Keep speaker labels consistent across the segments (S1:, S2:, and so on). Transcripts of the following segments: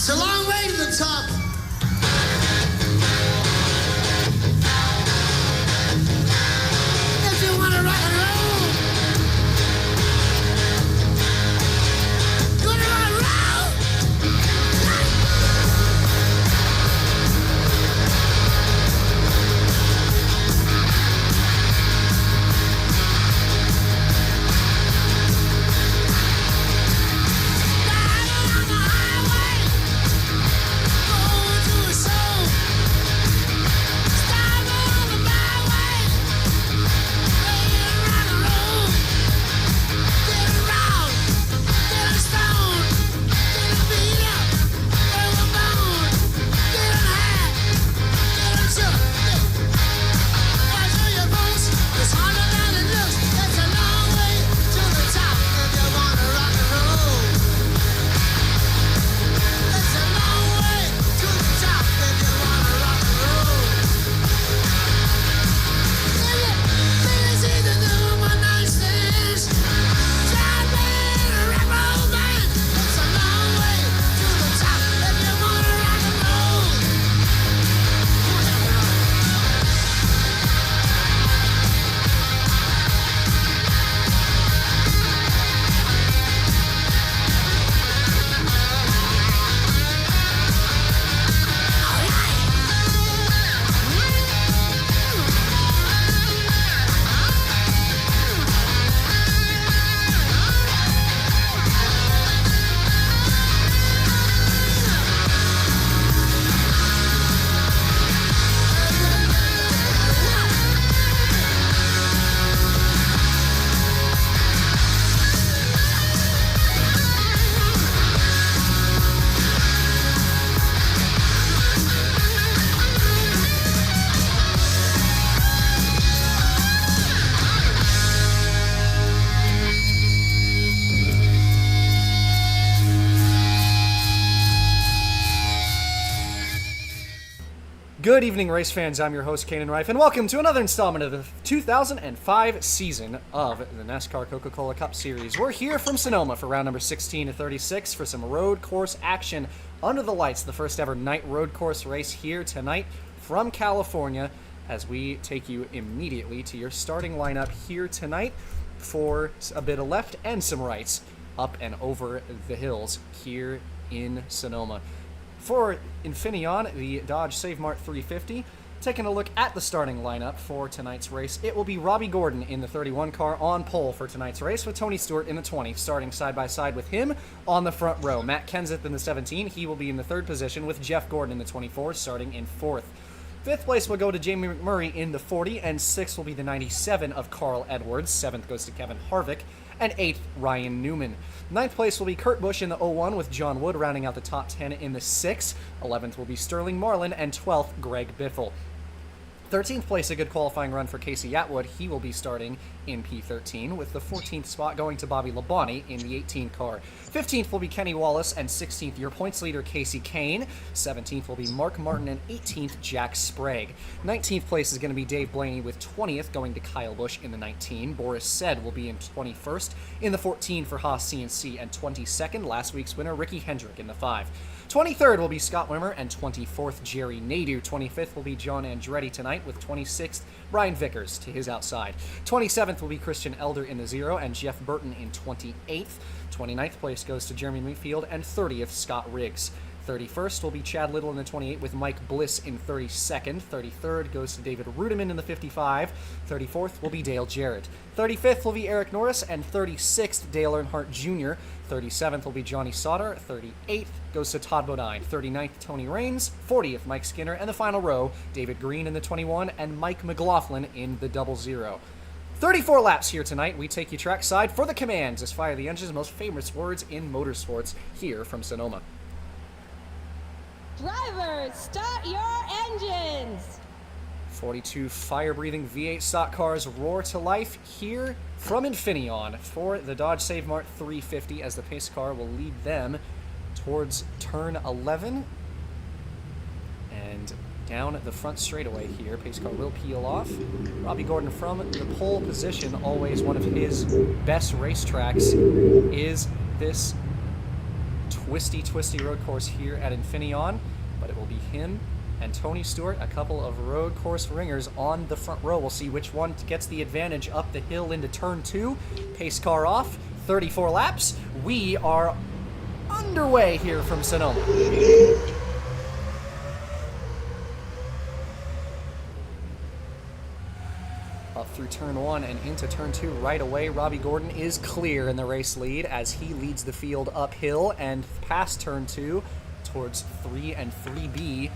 S1: It's a long way to the top. If you want to rock and roll, you want to rock and roll? Driving on the highway, going to a soul. Driving on the byway, playing rock and roll. Getting round, getting stoned, getting beat up, getting a bone, getting high, getting shook. I tell you, folks, it's harder than it looks. It's a long way to the top if you want to rock and roll. It's a long way to the top if you want to rock and roll. Ladies, either do one night stands. Try being a rock and roll band. It's a long way to the top if you want to rock and roll.
S2: Good evening, race fans. I'm your host, Kanan Reif, and welcome to another installment of the 2005 season of the NASCAR Coca-Cola Cup Series. We're here from Sonoma for round number 16 to 36 for some road course action under the lights. The first ever night road course race here tonight from California as we take you immediately to your starting lineup here tonight for a bit of left and some rights up and over the hills here in Sonoma. For Infineon, the Dodge SaveMart 350, taking a look at the starting lineup for tonight's race, it will be Robbie Gordon in the 31 car on pole for tonight's race, with Tony Stewart in the 20, starting side by side with him on the front row. Matt Kenseth in the 17, he will be in the third position, with Jeff Gordon in the 24, starting in fourth. Fifth place will go to Jamie McMurray in the 40, and sixth will be the 97 of Carl Edwards. Seventh goes to Kevin Harvick, and eighth, Ryan Newman. Ninth place will be Kurt Busch in the 01, with John Wood rounding out the top 10 in the 6. 11th will be Sterling Marlin, and 12th, Greg Biffle. 13th place, a good qualifying run for Casey Atwood. He will be starting in P13, with the 14th spot going to Bobby Labonte in the 18 car. 15th will be Kenny Wallace, and 16th, your points leader, Casey Kane. 17th will be Mark Martin, and 18th, Jack Sprague. 19th place is going to be Dave Blaney, with 20th going to Kyle Busch in the 19. Boris Said will be in 21st. In the 14 for Haas CNC, and 22nd, last week's winner, Ricky Hendrick in the 5. 23rd will be Scott Wimmer, and 24th, Jerry Nadeau. 25th will be John Andretti tonight, with 26th, Brian Vickers to his outside. 27th will be Christian Elder in the 0, and Jeff Burton in 28th. 29th place goes to Jeremy Mayfield, and 30th, Scott Riggs. 31st will be Chad Little in the 28, with Mike Bliss in 32nd. 33rd goes to David Rudiman in the 55. 34th will be Dale Jarrett. 35th will be Eric Norris, and 36th, Dale Earnhardt Jr. 37th will be Johnny Sauter. 38th goes to Todd Bodine. 39th, Tony Raines. 40th, Mike Skinner. And the final row, David Green in the 21, and Mike McLaughlin in the 00. 34 laps here tonight. We take you trackside for the commands as Fire the Engine's most famous words in motorsports here from Sonoma.
S3: Drivers, start your engines!
S2: 42 fire-breathing V8 stock cars roar to life here from Infineon for the Dodge SaveMart 350 as the pace car will lead them towards turn 11. And down the front straightaway here, pace car will peel off. Robbie Gordon from the pole position, always one of his best racetracks, is this twisty road course here at Infineon, but it will be him and Tony Stewart, a couple of road course ringers on the front row. We'll see which one gets the advantage up the hill into turn 2. Pace car off, 34 laps. We are underway here from Sonoma. Up through turn 1 and into turn 2 right away. Robbie Gordon is clear in the race lead as he leads the field uphill and past turn 2 towards 3 and 3B.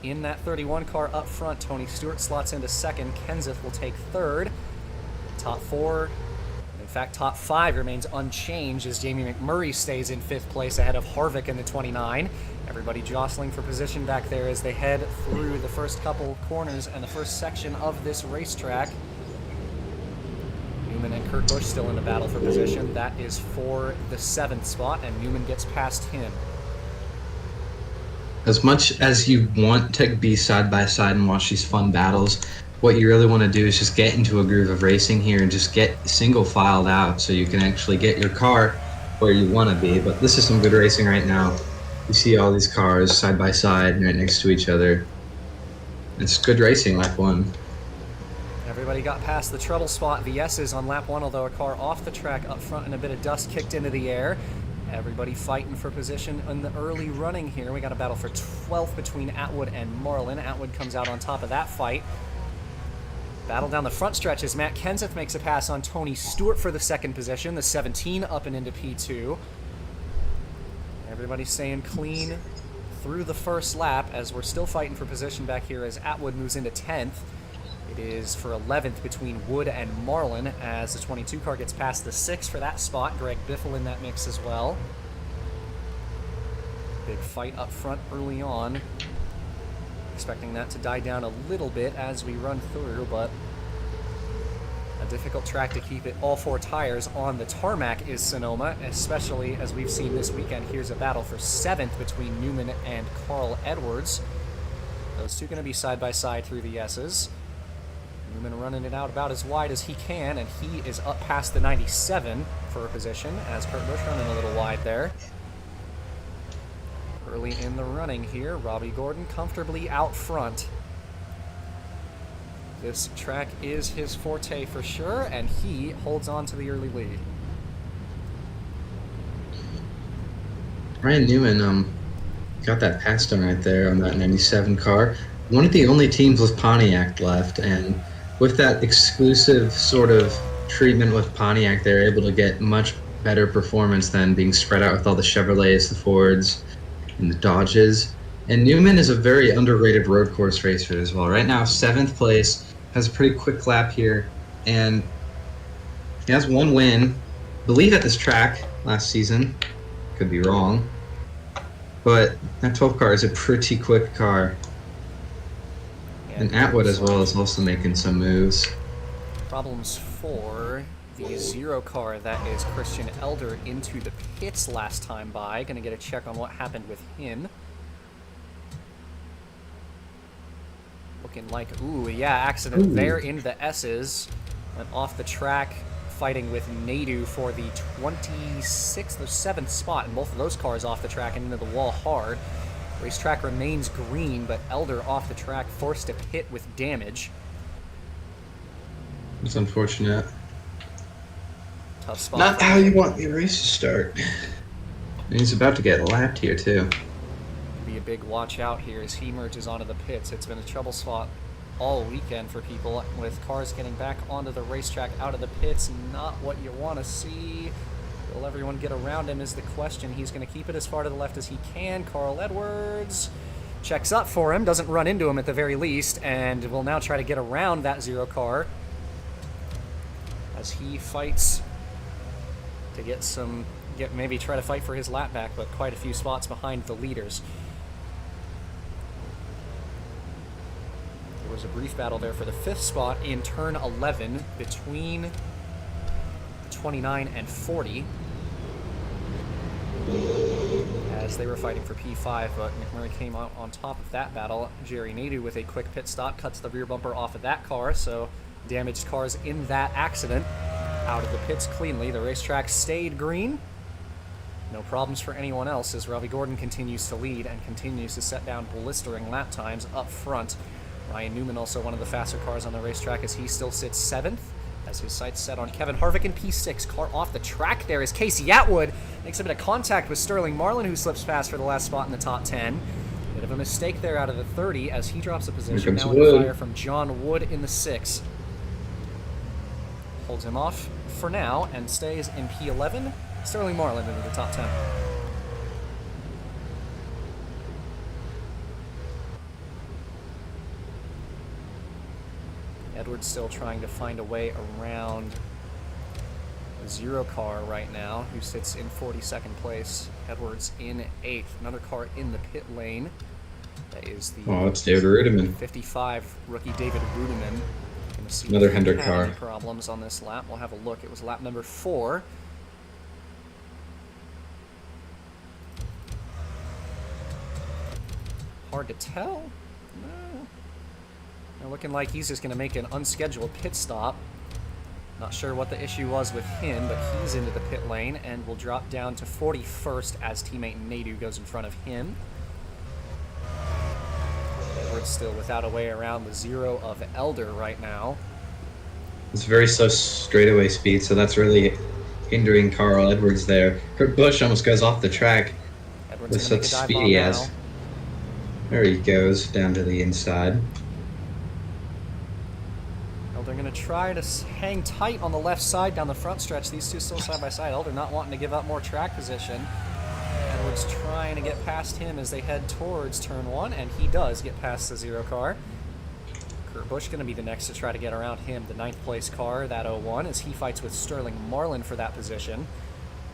S2: In that 31 car up front, Tony Stewart slots into second. Kenseth will take third. Top 4, in fact, top 5 remains unchanged as Jamie McMurray stays in 5th place ahead of Harvick in the 29. Everybody jostling for position back there as they head through the first couple corners and the first section of this racetrack. Newman and Kurt Busch still in the battle for position. That is for the 7th spot, and Newman gets past him.
S4: As much as you want to be side by side and watch these fun battles, what you really want to do is just get into a groove of racing here and just get single filed out so you can actually get your car where you want to be. But this is some good racing right now. You see all these cars side by side right next to each other. It's good racing, lap 1.
S2: Everybody got past the trouble spot, the S's on lap 1, although a car off the track up front and a bit of dust kicked into the air. Everybody fighting for position in the early running here. We got a battle for 12th between Atwood and Marlin. Atwood comes out on top of that fight. Battle down the front stretch as Matt Kenseth makes a pass on Tony Stewart for the 2nd position. The 17 up and into P2. Everybody staying clean through the first lap as we're still fighting for position back here as Atwood moves into 10th. It is for 11th between Wood and Marlin as the 22 car gets past the 6 for that spot. Greg Biffle in that mix as well. Big fight up front early on. Expecting that to die down a little bit as we run through, but a difficult track to keep it all 4 tires on the tarmac is Sonoma, especially as we've seen this weekend. Here's a battle for 7th between Newman and Carl Edwards. Those two going to be side by side through the S's. Newman running it out about as wide as he can, and he is up past the 97 for a position as Kurt Busch running a little wide there. Early in the running here, Robbie Gordon comfortably out front. This track is his forte for sure, and he holds on to the early lead.
S4: Ryan Newman got that pass done right there on that 97 car. One of the only teams with Pontiac left, and with that exclusive sort of treatment with Pontiac, they're able to get much better performance than being spread out with all the Chevrolets, the Fords, and the Dodges. And Newman is a very underrated road course racer as well. Right now, 7th place, has a pretty quick lap here, and he has 1 win, I believe at this track last season. Could be wrong. But that 12 car is a pretty quick car. And Atwood as well is also making some moves.
S2: Problems for the 0 car, that is Christian Elder into the pits last time by. Gonna get a check on what happened with him. Looking like, ooh, yeah, accident there in the S's. Went off the track fighting with Nadu for the 26th or 7th spot, and both of those cars off the track and into the wall hard. Racetrack remains green, but Elder off the track forced to pit with damage.
S4: It's unfortunate.
S2: Tough spot.
S4: Not how you want your race to start. And he's about to get lapped here too.
S2: Be a big watch out here as he merges onto the pits. It's been a trouble spot all weekend for people with cars getting back onto the racetrack out of the pits. Not what you want to see. Will everyone get around him is the question. He's going to keep it as far to the left as he can. Carl Edwards checks up for him, doesn't run into him at the very least, and will now try to get around that 0 car as he fights to maybe try to fight for his lap back, but quite a few spots behind the leaders. There was a brief battle there for the 5th spot in turn 11 between 29 and 40 as they were fighting for P5, but McMurray came out on top of that battle. Jerry Nadu with a quick pit stop cuts the rear bumper off of that car, so damaged cars in that accident out of the pits cleanly. The racetrack stayed green. No problems for anyone else as Robbie Gordon continues to lead and continues to set down blistering lap times up front. Ryan Newman, also one of the faster cars on the racetrack, as he still sits 7th, as his sights set on Kevin Harvick in P6. Car off the track there as Casey Atwood makes a bit of contact with Sterling Marlin, who slips past for the last spot in the top 10. Bit of a mistake there out of the 30 as he drops a position now under fire from John Wood in the 6. Holds him off for now and stays in P11. Sterling Marlin into the top 10. Edwards still trying to find a way around the 0 car right now, who sits in 42nd place. Edwards in 8th. Another car in the pit lane. That is the
S4: it's David Rudiman.
S2: 55 rookie David Rudiman.
S4: Another Hendrick car.
S2: Problems on this lap. We'll have a look. It was lap number 4. Hard to tell. Looking like he's just going to make an unscheduled pit stop. Not sure what the issue was with him, but he's into the pit lane and will drop down to 41st as teammate Nadu goes in front of him. Edwards still without a way around the 0 of Elder right now.
S4: It's very slow straightaway speed, so that's really hindering Carl Edwards there. Kurt Busch almost goes off the track
S2: Edwards
S4: with such speed he has. There he goes, down to the inside.
S2: Elder going to try to hang tight on the left side down the front stretch. These two still side by side. Elder not wanting to give up more track position. Edwards trying to get past him as they head towards turn 1, and he does get past the 0 car. Kurt Busch going to be the next to try to get around him, the 9th place car, that 01, as he fights with Sterling Marlin for that position.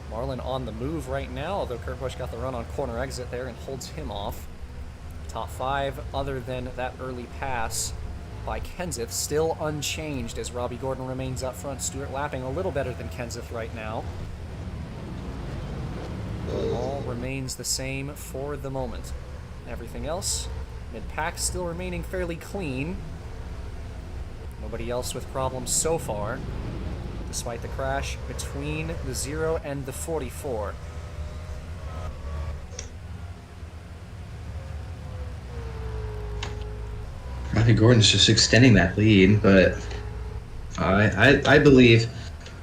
S2: Marlin on the move right now, although Kurt Busch got the run on corner exit there and holds him off. Top 5, other than that early pass by Kenseth, still unchanged as Robbie Gordon remains up front. Stewart lapping a little better than Kenseth right now. All remains the same for the moment. Everything else, mid-pack still remaining fairly clean. Nobody else with problems so far, despite the crash between the 0 and the 44.
S4: Robbie Gordon's just extending that lead, but I believe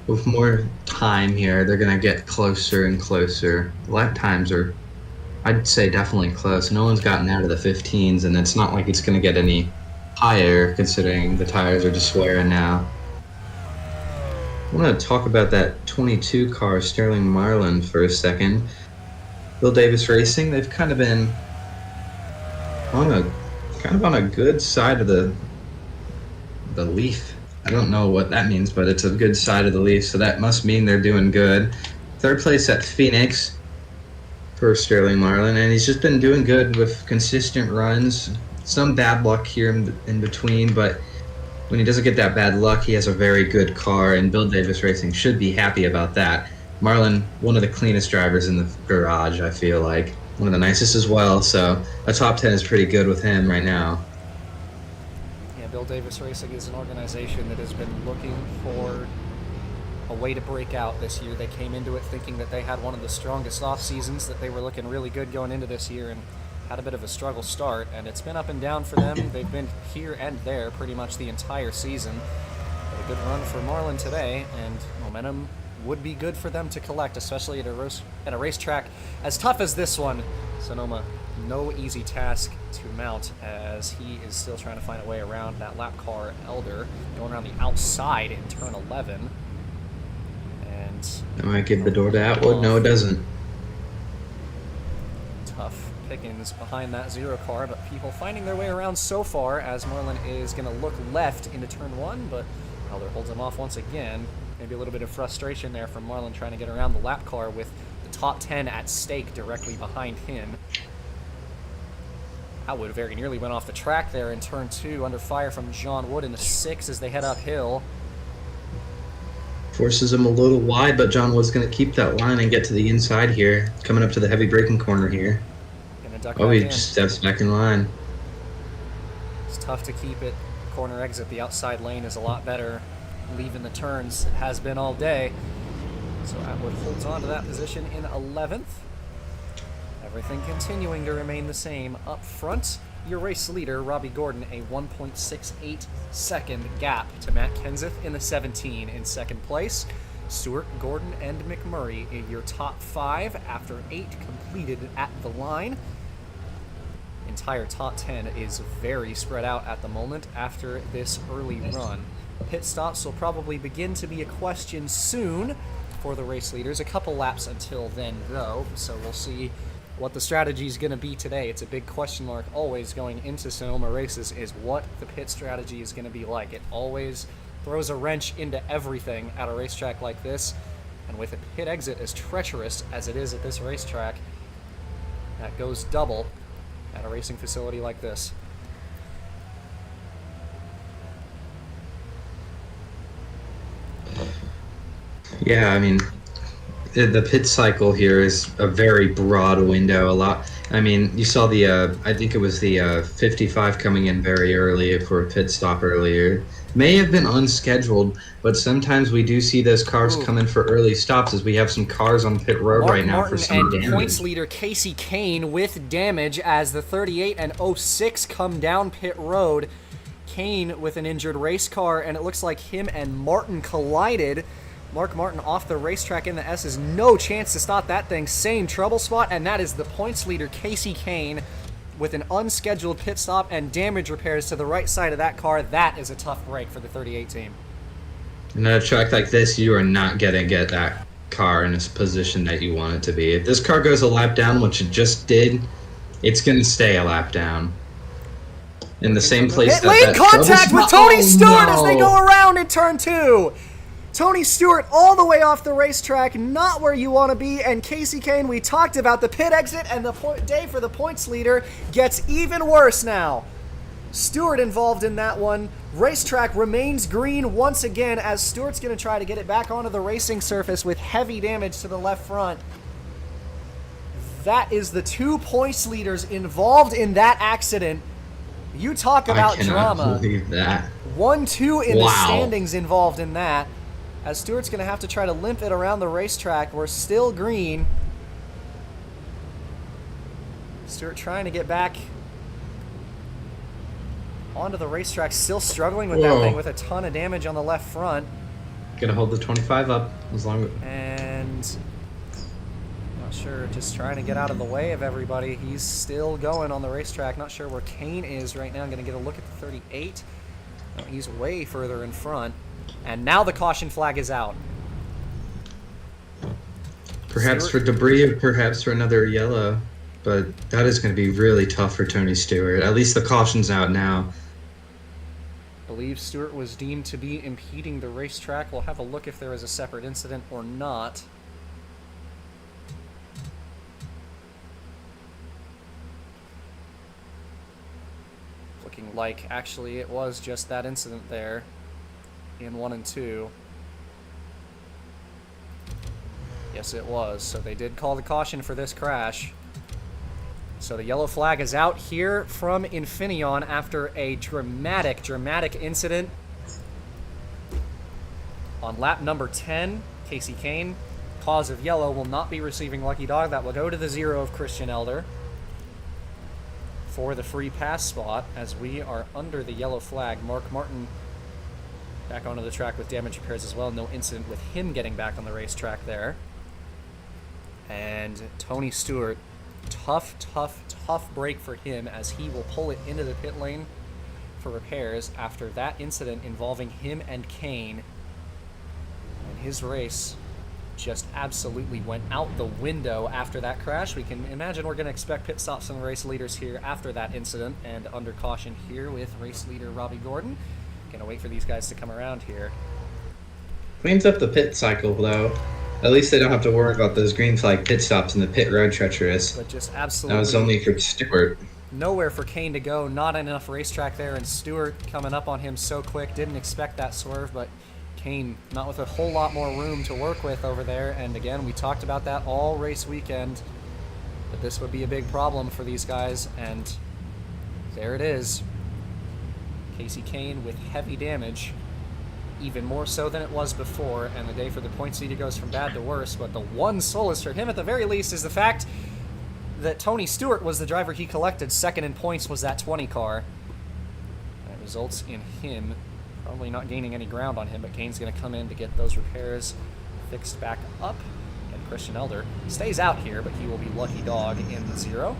S4: with more time here, they're going to get closer and closer. Lap times are, I'd say, definitely close. No one's gotten out of the 15s, and it's not like it's going to get any higher, considering the tires are just wearing now. I want to talk about that 22 car, Sterling Marlin, for a second. Bill Davis Racing, they've kind of been on a good side of the leaf. I don't know what that means, but it's a good side of the leaf, so that must mean they're doing good. 3rd place at Phoenix for Sterling Marlin, and he's just been doing good with consistent runs. Some bad luck here in between, but when he doesn't get that bad luck, he has a very good car, and Bill Davis Racing should be happy about that. Marlin, one of the cleanest drivers in the garage, I feel like. One of the nicest as well, so a top 10 is pretty good with him right now.
S2: Yeah, Bill Davis Racing is an organization that has been looking for a way to break out this year. They came into it thinking that they had one of the strongest off seasons, that they were looking really good going into this year, and had a bit of a struggle start, and it's been up and down for them. They've been here and there pretty much the entire season. But a good run for Marlin today, and momentum would be good for them to collect, especially at a racetrack as tough as this one. Sonoma, no easy task to mount, as he is still trying to find a way around that lap car Elder, going around the outside in turn 11. And
S4: that might give the door to Atwood. No, it doesn't.
S2: Tough pickings behind that 0 car, but people finding their way around so far, as Marlin is going to look left into turn 1, but Elder holds him off once again. Maybe a little bit of frustration there from Marlin trying to get around the lap car with the top 10 at stake directly behind him. Atwood very nearly went off the track there in turn 2, under fire from John Wood in the 6 as they head uphill.
S4: Forces him a little wide, but John Wood's going to keep that line and get to the inside here, coming up to the heavy braking corner here. Oh, he just steps back in line.
S2: It's tough to keep it. Corner exit, the outside lane is a lot better. Leaving the turns, it has been all day. So Atwood holds on to that position in 11th. Everything continuing to remain the same. Up front, your race leader, Robbie Gordon, a 1.68 second gap to Matt Kenseth in the 17 in second place. Stewart, Gordon, and McMurray in your top 5 after 8 completed at the line. Entire top 10 is very spread out at the moment after this early run. Pit stops will probably begin to be a question soon for the race leaders. A couple laps until then, though, so we'll see what the strategy is going to be today. It's a big question mark always going into Sonoma races is what the pit strategy is going to be like. It always throws a wrench into everything at a racetrack like this, and with a pit exit as treacherous as it is at this racetrack, that goes double at a racing facility like this.
S4: Yeah, I mean, the pit cycle here is a very broad window. You saw the, I think it was the 55 coming in very early for a pit stop earlier. May have been unscheduled, but sometimes we do see those cars come in for early stops as we have some cars on pit road right now for some damage.
S2: Points leader Casey Kane with damage as the 38 and 06 come down pit road. Kane with an injured race car, and it looks like him and Martin collided. Mark Martin off the racetrack in the S's. No chance to stop that thing. Same trouble spot, and that is the points leader, Casey Kane, with an unscheduled pit stop and damage repairs to the right side of that car. That is a tough break for the 38 team.
S4: In a track like this, you are not going to get that car in a position that you want it to be. If this car goes a lap down, which it just did, it's going to stay a lap down. In the same place
S2: lane contact with Tony Stewart as they go around in turn 2. Tony Stewart all the way off the racetrack, not where you want to be, and Casey Kane, we talked about the pit exit, and the day for the points leader gets even worse now. Stewart involved in that one. Racetrack remains green once again as Stewart's going to try to get it back onto the racing surface with heavy damage to the left front. That is the 2 points leaders involved in that accident. You talk about drama. I cannot
S4: believe that.
S2: 1-2 in the standings involved in that. As Stewart's going to have to try to limp it around the racetrack. We're still green. Stewart trying to get back onto the racetrack, still struggling with that thing with a ton of damage on the left front.
S4: Gonna hold the 25 up as long as...
S2: And not sure, just trying to get out of the way of everybody. He's still going on the racetrack. Not sure where Kane is right now. I'm going to get a look at the 38. No, he's way further in front. And now the caution flag is out.
S4: Perhaps for debris or perhaps for another yellow. But that is going to be really tough for Tony Stewart. At least the caution's out now.
S2: I believe Stewart was deemed to be impeding the racetrack. We'll have a look if there was a separate incident or not. Looking like actually it was just that incident there in 1 and 2. Yes, it was. So they did call the caution for this crash. So the yellow flag is out here from Infineon after a dramatic incident. On lap number 10, Casey Kane, cause of yellow, will not be receiving Lucky Dog. That will go to the 0 of Christian Elder for the free pass spot as we are under the yellow flag. Mark Martin back onto the track with damage repairs as well. No incident with him getting back on the racetrack there. And Tony Stewart, tough break for him as he will pull it into the pit lane for repairs after that incident involving him and Kane. And his race just absolutely went out the window after that crash. We can imagine we're going to expect pit stops from the race leaders here after that incident and under caution here with race leader Robbie Gordon. Gonna wait for these guys to come around here.
S4: Cleans up the pit cycle, though. At least they don't have to worry about those green flag pit stops and the pit road treacherous.
S2: But just absolutely...
S4: That was only for Stewart.
S2: Nowhere for Kane to go. Not enough racetrack there, and Stewart coming up on him so quick. Didn't expect that swerve, but Kane not with a whole lot more room to work with over there. And again, we talked about that all race weekend, that this would be a big problem for these guys, and there it is. Casey Kane with heavy damage even more so than it was before, and the day for the points leader goes from bad to worse. But the one solace for him, at the very least, is the fact that Tony Stewart was the driver he collected. Second in points was that 20 car. That results in him probably not gaining any ground on him, but Kane's going to come in to get those repairs fixed back up. And Christian Elder stays out here, but he will be lucky dog in 0.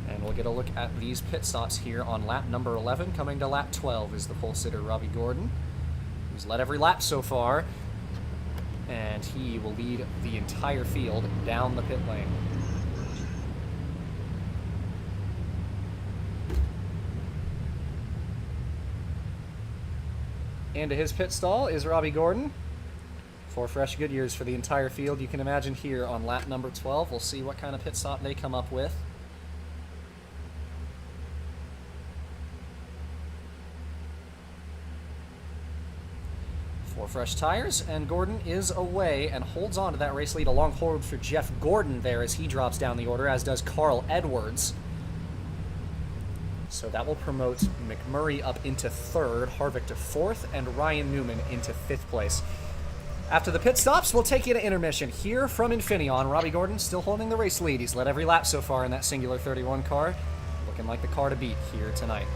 S2: And we'll get a look at these pit stops here on lap number 11. Coming to lap 12 is the pole sitter Robbie Gordon, who's led every lap so far, and he will lead the entire field down the pit lane. Into his pit stall is Robbie Gordon. 4 fresh Goodyears for the entire field. You can imagine here on lap number 12. We'll see what kind of pit stop they come up with. Fresh tires, and Gordon is away and holds on to that race lead. A long hold for Jeff Gordon there as he drops down the order, as does Carl Edwards. So that will promote McMurray up into 3rd, Harvick to 4th, and Ryan Newman into 5th place. After the pit stops, we'll take you to intermission here from Infineon. Robbie Gordon still holding the race lead. He's led every lap so far in that singular 31 car. Looking like the car to beat here tonight.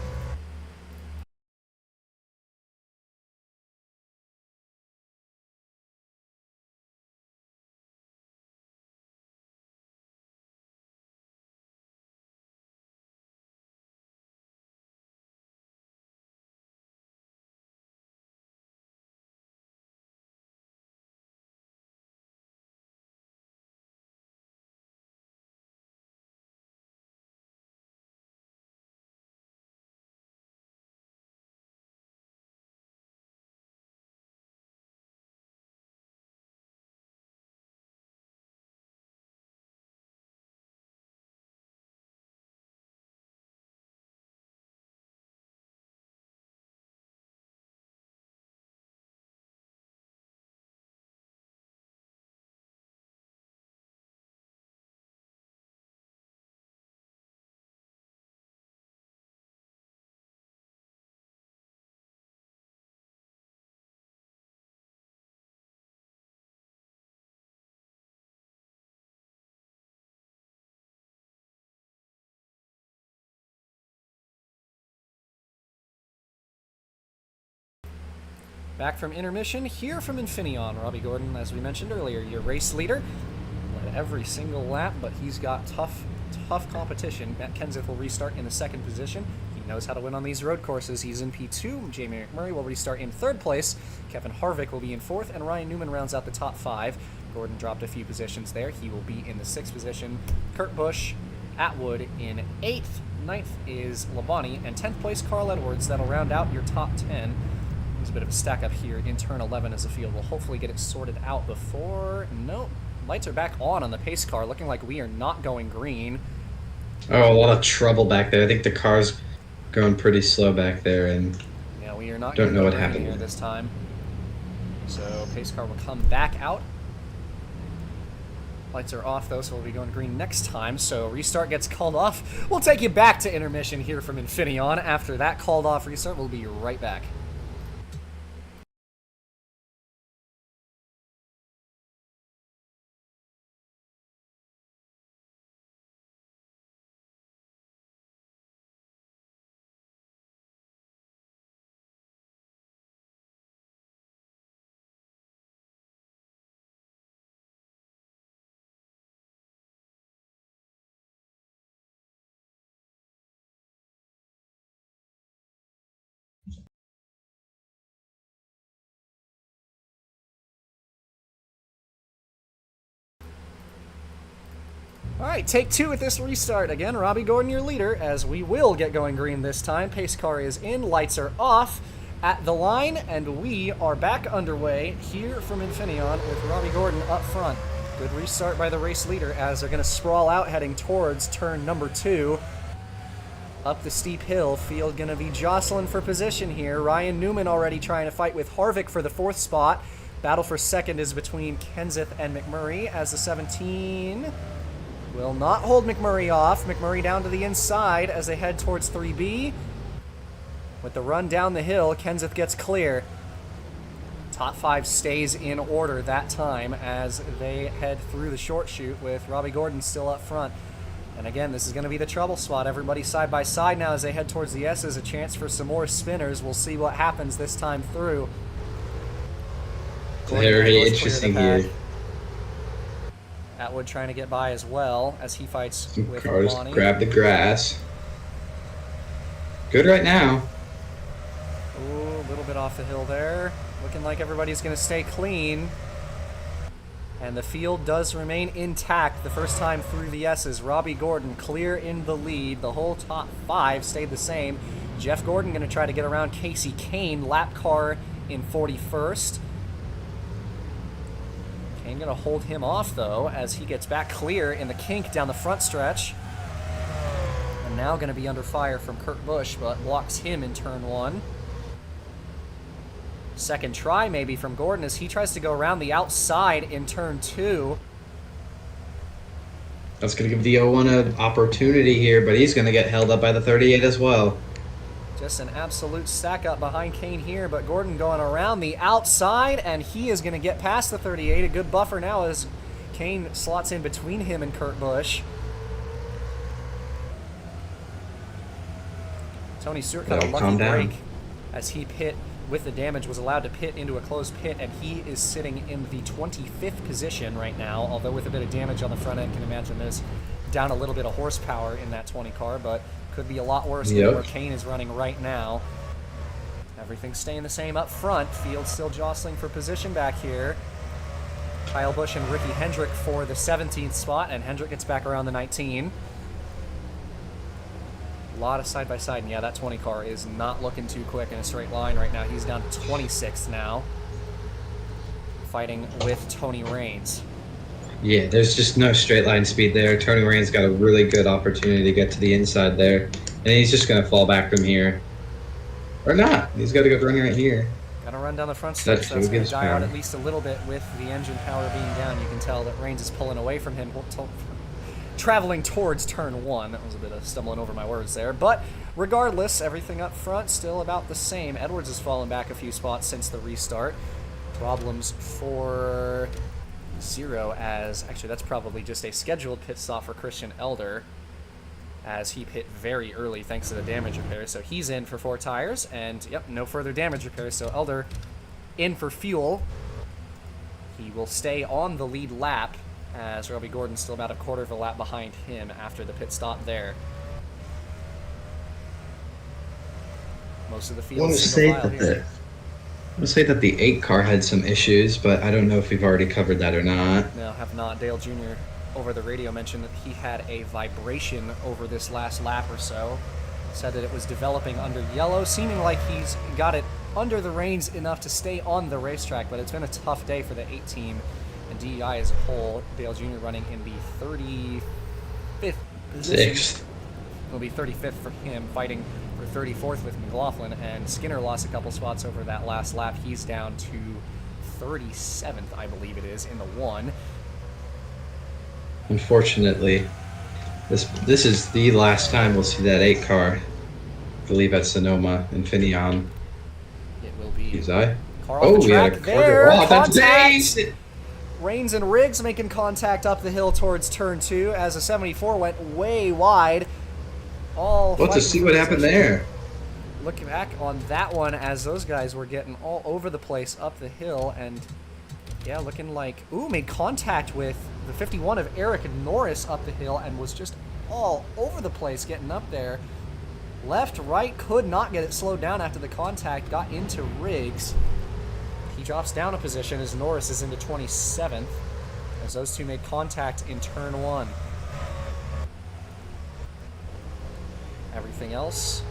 S2: Back from intermission, here from Infineon. Robbie Gordon, as we mentioned earlier, your race leader. Led every single lap, but he's got tough competition. Matt Kenseth will restart in the 2nd position. He knows how to win on these road courses. He's in P2. Jamie McMurray will restart in 3rd place. Kevin Harvick will be in 4th, and Ryan Newman rounds out the top 5. Gordon dropped a few positions there. He will be in the 6th position. Kurt Busch, Atwood in 8th. 9th is Labonte, and 10th place Carl Edwards. That'll round out your top 10. There's a bit of a stack up here in turn 11 as a field. We'll hopefully get it sorted out before... Nope. Lights are back on the pace car, looking like we are not going green.
S4: Oh, a lot of trouble back there. I think the car's going pretty slow back there, and
S2: yeah, we are not
S4: don't know what
S2: green
S4: happened
S2: here this time. So pace car will come back out. Lights are off though, so we'll be going green next time. So restart gets called off. We'll take you back to intermission here from Infineon. After that called off restart, we'll be right back. All right, take 2 at this restart. Again, Robbie Gordon, your leader, as we will get going green this time. Pace car is in, lights are off at the line, and we are back underway here from Infineon with Robbie Gordon up front. Good restart by the race leader as they're going to sprawl out heading towards turn number 2. Up the steep hill, field going to be jostling for position here. Ryan Newman already trying to fight with Harvick for the 4th spot. Battle for 2nd is between Kenseth and McMurray as the 17... will not hold McMurray off. McMurray down to the inside as they head towards 3B. With the run down the hill, Kenseth gets clear. Top 5 stays in order that time as they head through the short chute with Robbie Gordon still up front. And again, this is going to be the trouble spot. Everybody side by side now as they head towards the S's. A chance for some more spinners. We'll see what happens this time through.
S4: Very interesting here.
S2: Atwood trying to get by as well as he fights
S4: Some
S2: with
S4: cars
S2: Lonnie.
S4: grab the grass. Good right now.
S2: Ooh, a little bit off the hill there. Looking like everybody's going to stay clean. And the field does remain intact the first time through the S's. Robbie Gordon clear in the lead. The whole top 5 stayed the same. Jeff Gordon going to try to get around Casey Kane, lap car in 41st. Kane going to hold him off, though, as he gets back clear in the kink down the front stretch. And now going to be under fire from Kurt Busch, but blocks him in turn 1. Second try maybe from Gordon as he tries to go around the outside in turn 2.
S4: That's going to give the 01 an opportunity here, but he's going to get held up by the 38 as well.
S2: Just an absolute stack up behind Kane here, but Gordon going around the outside, and he is going to get past the 38. A good buffer now as Kane slots in between him and Kurt Busch. Tony Stewart got a lucky break as he pit with the damage, was allowed to pit into a closed pit, and he is sitting in the 25th position right now, although with a bit of damage on the front end. Can imagine this down a little bit of horsepower in that 20 car, but could be a lot worse than where Kane is running right now. Everything's staying the same up front. Field still jostling for position back here. Kyle Busch and Ricky Hendrick for the 17th spot, and Hendrick gets back around the 19. A lot of side-by-side, and yeah, that 20 car is not looking too quick in a straight line right now. He's down to 26th now, fighting with Tony Raines.
S4: Yeah, there's just no straight line speed there. Tony Raines got a really good opportunity to get to the inside there, and he's just going to fall back from here. Or not. He's got a good run right here.
S2: Got to run down the front stretch. That's going to die out at least a little bit with the engine power being down. You can tell that Raines is pulling away from him, traveling towards turn 1. That was a bit of stumbling over my words there. But regardless, everything up front still about the same. Edwards has fallen back a few spots since the restart. Problems for 0 as, actually that's probably just a scheduled pit stop for Christian Elder as he pit very early thanks to the damage repair. So he's in for 4 tires, and yep, no further damage repairs. So Elder in for fuel. He will stay on the lead lap as Robbie Gordon's still about a quarter of a lap behind him after the pit stop there. Most of the field is single file here.
S4: I would say that the 8 car had some issues, but I don't know if we've already covered that or not.
S2: No, have not. Dale Jr. over the radio mentioned that he had a vibration over this last lap or so. Said that it was developing under yellow, seeming like he's got it under the reins enough to stay on the racetrack, but it's been a tough day for the 8 team and DEI as a whole. Dale Jr. running in the 35th position.
S4: 6th.
S2: It'll be 35th for him, fighting for 34th with McLaughlin, and Skinner lost a couple spots over that last lap. He's down to 37th, I believe it is, in the 1.
S4: Unfortunately, this is the last time we'll see that 8 car. I believe at Sonoma and Finian.
S2: It will be
S4: Car
S2: off the track there.
S4: Oh, that's
S2: Contact. Raines and Riggs making contact up the hill towards turn 2 as a 74 went way wide.
S4: Let's just see what happened there.
S2: Looking back on that one as those guys were getting all over the place up the hill, and yeah, looking like, made contact with the 51 of Eric Norris up the hill and was just all over the place getting up there. Left, right, could not get it slowed down after the contact, got into Riggs. He drops down a position as Norris is into 27th as those two made contact in turn 1. Everything else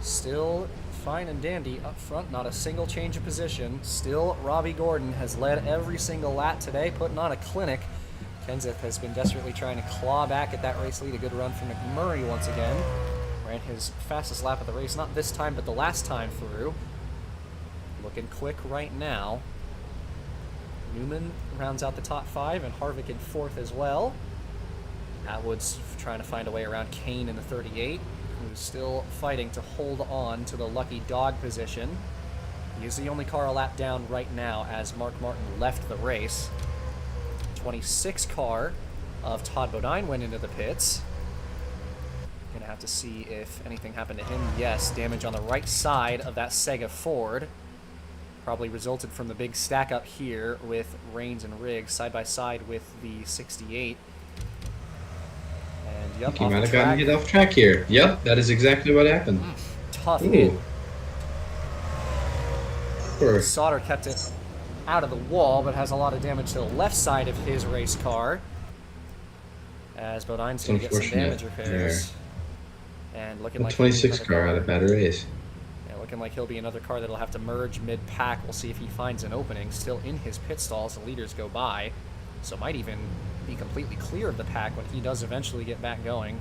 S2: still fine and dandy up front, not a single change of position. Still, Robbie Gordon has led every single lap today, putting on a clinic. Kenseth has been desperately trying to claw back at that race lead. A good run from McMurray once again. Ran his fastest lap of the race, not this time, but the last time through. Looking quick right now. Newman rounds out the top 5, and Harvick in 4th as well. Atwood's trying to find a way around Kane in the 38, who's still fighting to hold on to the lucky dog position. He is the only car a lap down right now as Mark Martin left the race. 26 car of Todd Bodine went into the pits. Gonna have to see if anything happened to him. Yes, damage on the right side of that Sega Ford. Probably resulted from the big stack up here with Reigns and Riggs side by side with the 68. And yep,
S4: He
S2: off
S4: might
S2: the
S4: have gotten
S2: track.
S4: hit off track here. Yep, that is exactly what happened.
S2: Tough
S4: Ooh.
S2: hit.
S4: Poor-
S2: Sauter kept it out of the wall, but has a lot of damage to the left side of his race car. As Bodine's going to get some damage repairs. And looking
S4: The
S2: like he'll be
S4: 26
S2: another
S4: car had a bad race.
S2: Yeah, looking like he'll be another car that'll have to merge mid-pack. We'll see if he finds an opening. Still in his pit stall as the leaders go by. So might even be completely clear of the pack when he does eventually get back going.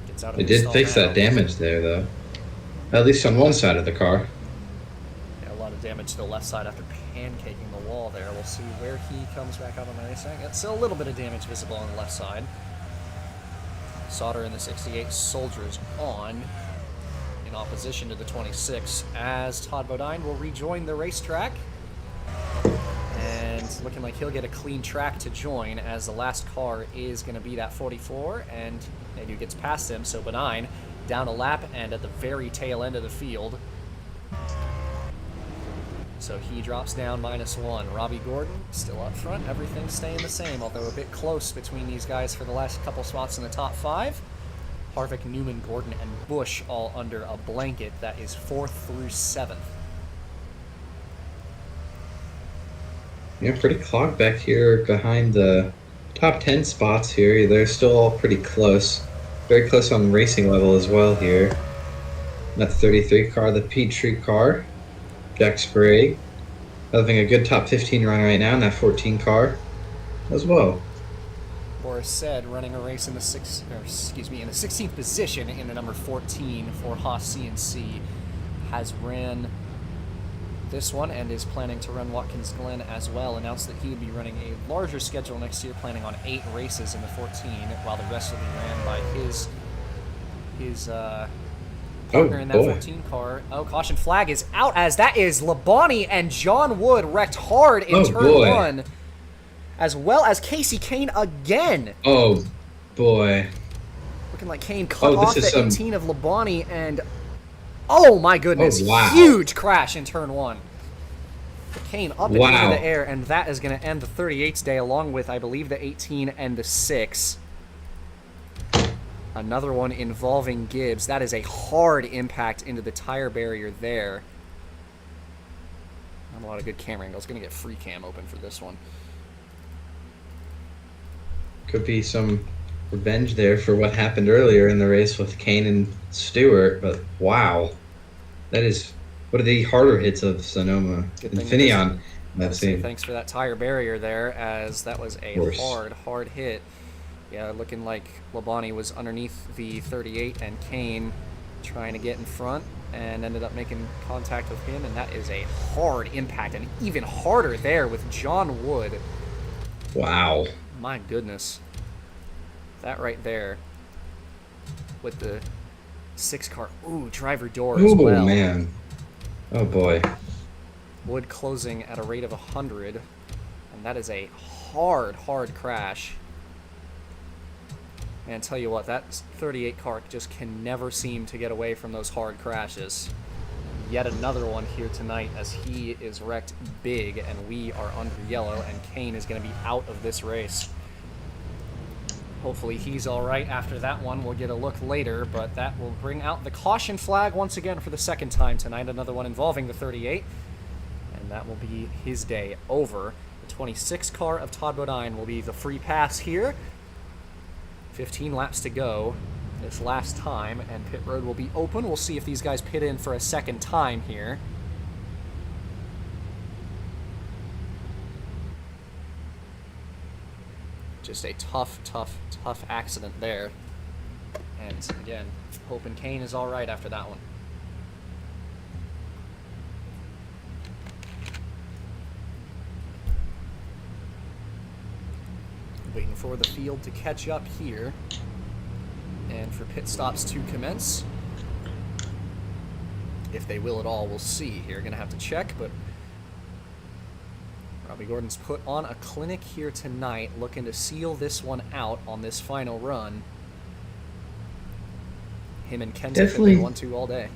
S2: Gets out of
S4: They
S2: the
S4: did
S2: stall
S4: fix
S2: now.
S4: that damage there, though. At least on one side of the car.
S2: Yeah, a lot of damage to the left side after pancaking the wall there. We'll see where he comes back out on the racing. It's still a little bit of damage visible on the left side. Sauter in the 68 soldiers on in opposition to the 26 as Todd Bodine will rejoin the racetrack. And looking like he'll get a clean track to join as the last car is going to be that 44 and Nadu gets past him. So Bodine down a lap and at the very tail end of the field. So he drops down -1. Robbie Gordon still up front. Everything's staying the same, although a bit close between these guys for the last couple spots in the top 5. Harvick, Newman, Gordon, and Busch all under a blanket that is 4th through 7th.
S4: Yeah, pretty clogged back here behind the top 10 spots here. They're still all pretty close. Very close on racing level as well here. That 33 car, the Peachtree car. Jack Sprague having a good top 15 run right now in that 14 car as well.
S2: Boris said running a race in the 16th position in the number 14 for Haas CNC has ran this one and is planning to run Watkins Glen as well. Announced that he would be running a larger schedule next year, planning on 8 races in the 14, while the rest will be ran by his partner in that 14 car. Oh, caution flag is out as that is Labonte and John Wood wrecked hard in turn 1, as well as Casey Kane again.
S4: Oh, boy.
S2: Looking like Kane cut off the
S4: some...
S2: 18 of Labonte and... Oh, my goodness.
S4: Oh, wow.
S2: Huge crash in turn 1. Kane up and
S4: wow.
S2: into the air, and that is going to end the 38's day along with, I believe, the 18 and the 6. Another one involving Gibbs. That is a hard impact into the tire barrier there. Not a lot of good camera angles. Going to get free cam open for this one.
S4: Could be some revenge there for what happened earlier in the race with Kane and Stewart, but wow. That is one of the harder hits of Sonoma. Infineon, I've seen.
S2: Thanks for that tire barrier there, as that was a hard hit. Yeah, looking like Labonte was underneath the 38 and Kane trying to get in front and ended up making contact with him, and that is a hard impact, and even harder there with John Wood.
S4: Wow.
S2: My goodness. That right there with the 6 car. Ooh, driver door as well.
S4: Oh, man. Oh, boy.
S2: Wood closing at a rate of 100, and that is a hard crash. And tell you what, that 38 car just can never seem to get away from those hard crashes. Yet another one here tonight as he is wrecked big, and we are under yellow, and Kane is going to be out of this race. Hopefully he's all right after that one. We'll get a look later, but that will bring out the caution flag once again for the 2nd time tonight. Another one involving the 38, and that will be his day over. The 26 car of Todd Bodine will be the free pass here. 15 laps to go this last time, and pit road will be open. We'll see if these guys pit in for a 2nd time here. Just a tough accident there. And again, hoping Kane is all right after that one. Waiting for the field to catch up here. And for pit stops to commence. If they will at all, we'll see here. Gonna have to check, but Robbie Gordon's put on a clinic here tonight, looking to seal this one out on this final run. Him and Kent have been 1-2 all day.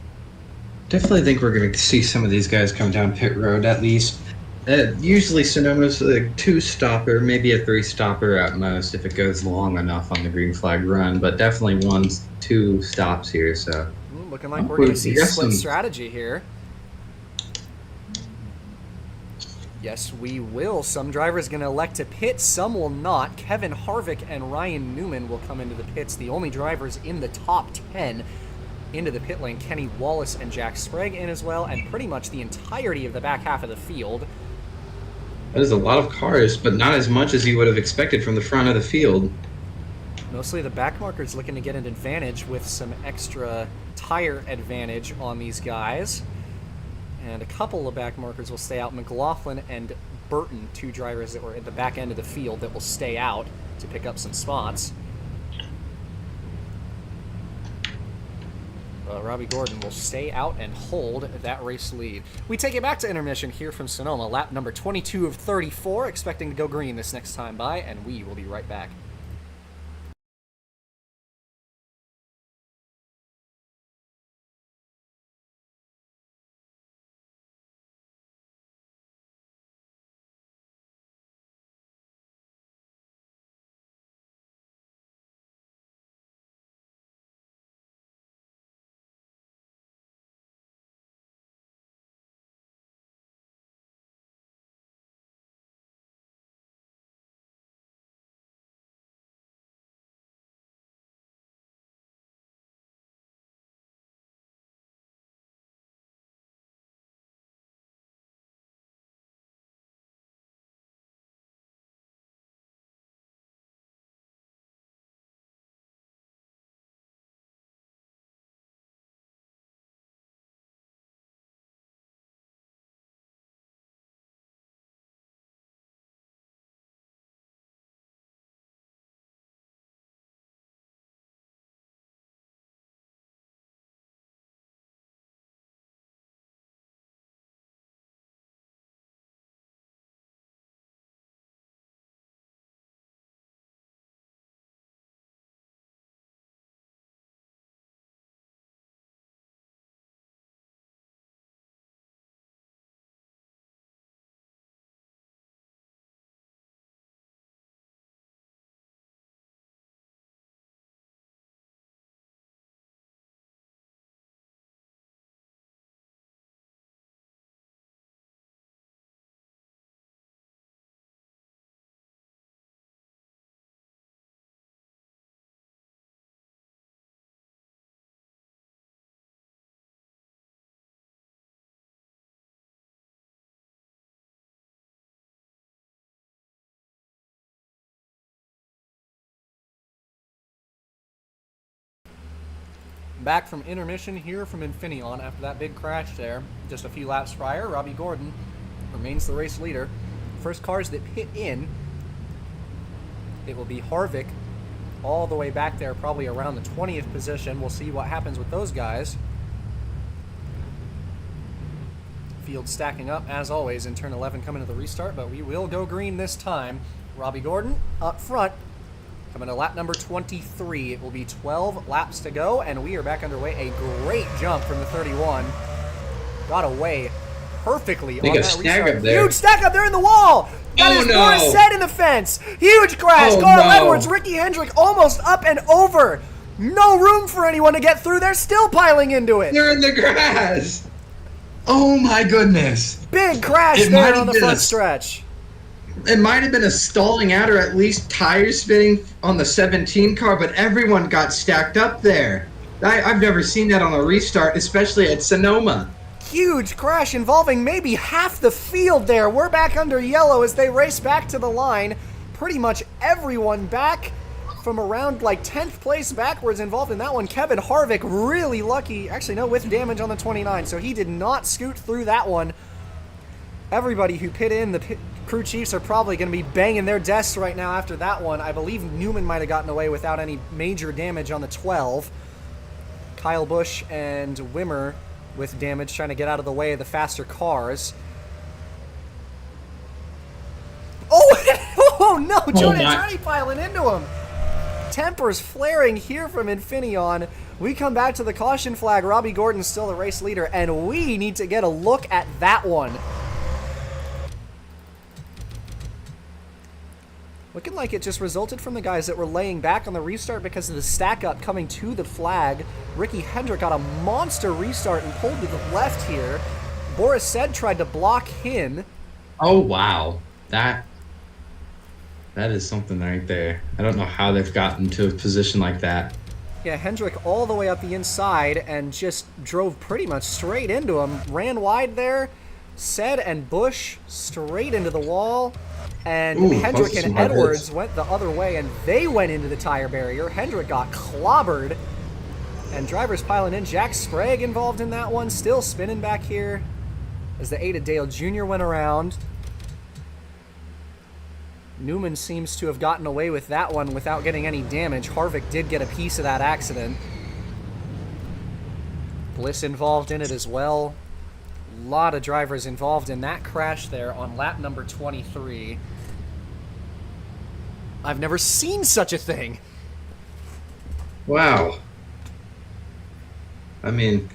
S4: Definitely think we're going to see some of these guys come down pit road at least. Usually Sonoma's a 2-stopper, maybe a 3-stopper at most if it goes long enough on the green flag run, but definitely 1-2 stops here. So
S2: looking like we're going to see split strategy here. Yes, we will. Some drivers going to elect to pit, some will not. Kevin Harvick and Ryan Newman will come into the pits. The only drivers in the top 10 into the pit lane, Kenny Wallace and Jack Sprague in as well, and pretty much the entirety of the back half of the field.
S4: That is a lot of cars, but not as much as you would have expected from the front of the field.
S2: Mostly the back markers looking to get an advantage with some extra tire advantage on these guys. And a couple of back markers will stay out. McLaughlin and Burton, 2 drivers that were at the back end of the field that will stay out to pick up some spots. Robbie Gordon will stay out and hold that race lead. We take it back to intermission here from Sonoma, lap number 22 of 34, expecting to go green this next time by, and we will be right back. Back from intermission here from Infineon after that big crash there. Just a few laps prior, Robbie Gordon remains the race leader. First cars that pit in, it will be Harvick all the way back there, probably around the 20th position. We'll see what happens with those guys. Field stacking up, as always, in turn 11 coming to the restart, but we will go green this time. Robbie Gordon up front. Coming to lap number 23. It will be 12 laps to go, and we are back underway. A great jump from the 31. Got away perfectly on that restart. Huge stack up there in the wall. Got his Morris set in the fence. Huge crash. Carl Edwards, Ricky Hendrick almost up and over. No room for anyone to get through. They're still piling into it.
S4: They're in the grass. Oh my goodness.
S2: Big crash there on the front stretch.
S4: It might have been a stalling out or at least tire spinning on the 17 car, but everyone got stacked up there. I've never seen that on a restart, especially at Sonoma.
S2: Huge crash involving maybe half the field there. We're back under yellow as they race back to the line. Pretty much everyone back from around like 10th place backwards involved in that one. Kevin Harvick really lucky. Actually, no, with damage on the 29, so he did not scoot through that one. Everybody who pit in, the crew chiefs are probably going to be banging their desks right now after that one. I believe Newman might have gotten away without any major damage on the 12. Kyle Busch and Wimmer with damage trying to get out of the way of the faster cars. Oh, oh no, Jordan Andretti piling into him. Tempers flaring here from Infineon. We come back to the caution flag. Robbie Gordon's still the race leader, and we need to get a look at that one. Looking like it just resulted from the guys that were laying back on the restart because of the stack up coming to the flag. Ricky Hendrick got a monster restart and pulled to the left here. Boris Said tried to block him.
S4: Oh, wow. That is something right there. I don't know how they've gotten to a position like that.
S2: Yeah, Hendrick all the way up the inside and just drove pretty much straight into him. Ran wide there. Said and Bush straight into the wall. And Hendrick and Edwards went the other way, and they went into the tire barrier. Hendrick got clobbered. And drivers piling in. Jack Sprague involved in that one, still spinning back here as the Ada Dale Jr. went around. Newman seems to have gotten away with that one without getting any damage. Harvick did get a piece of that accident. Bliss involved in it as well. A lot of drivers involved in that crash there on lap number 23. I've never seen such a thing.
S4: Wow. I mean,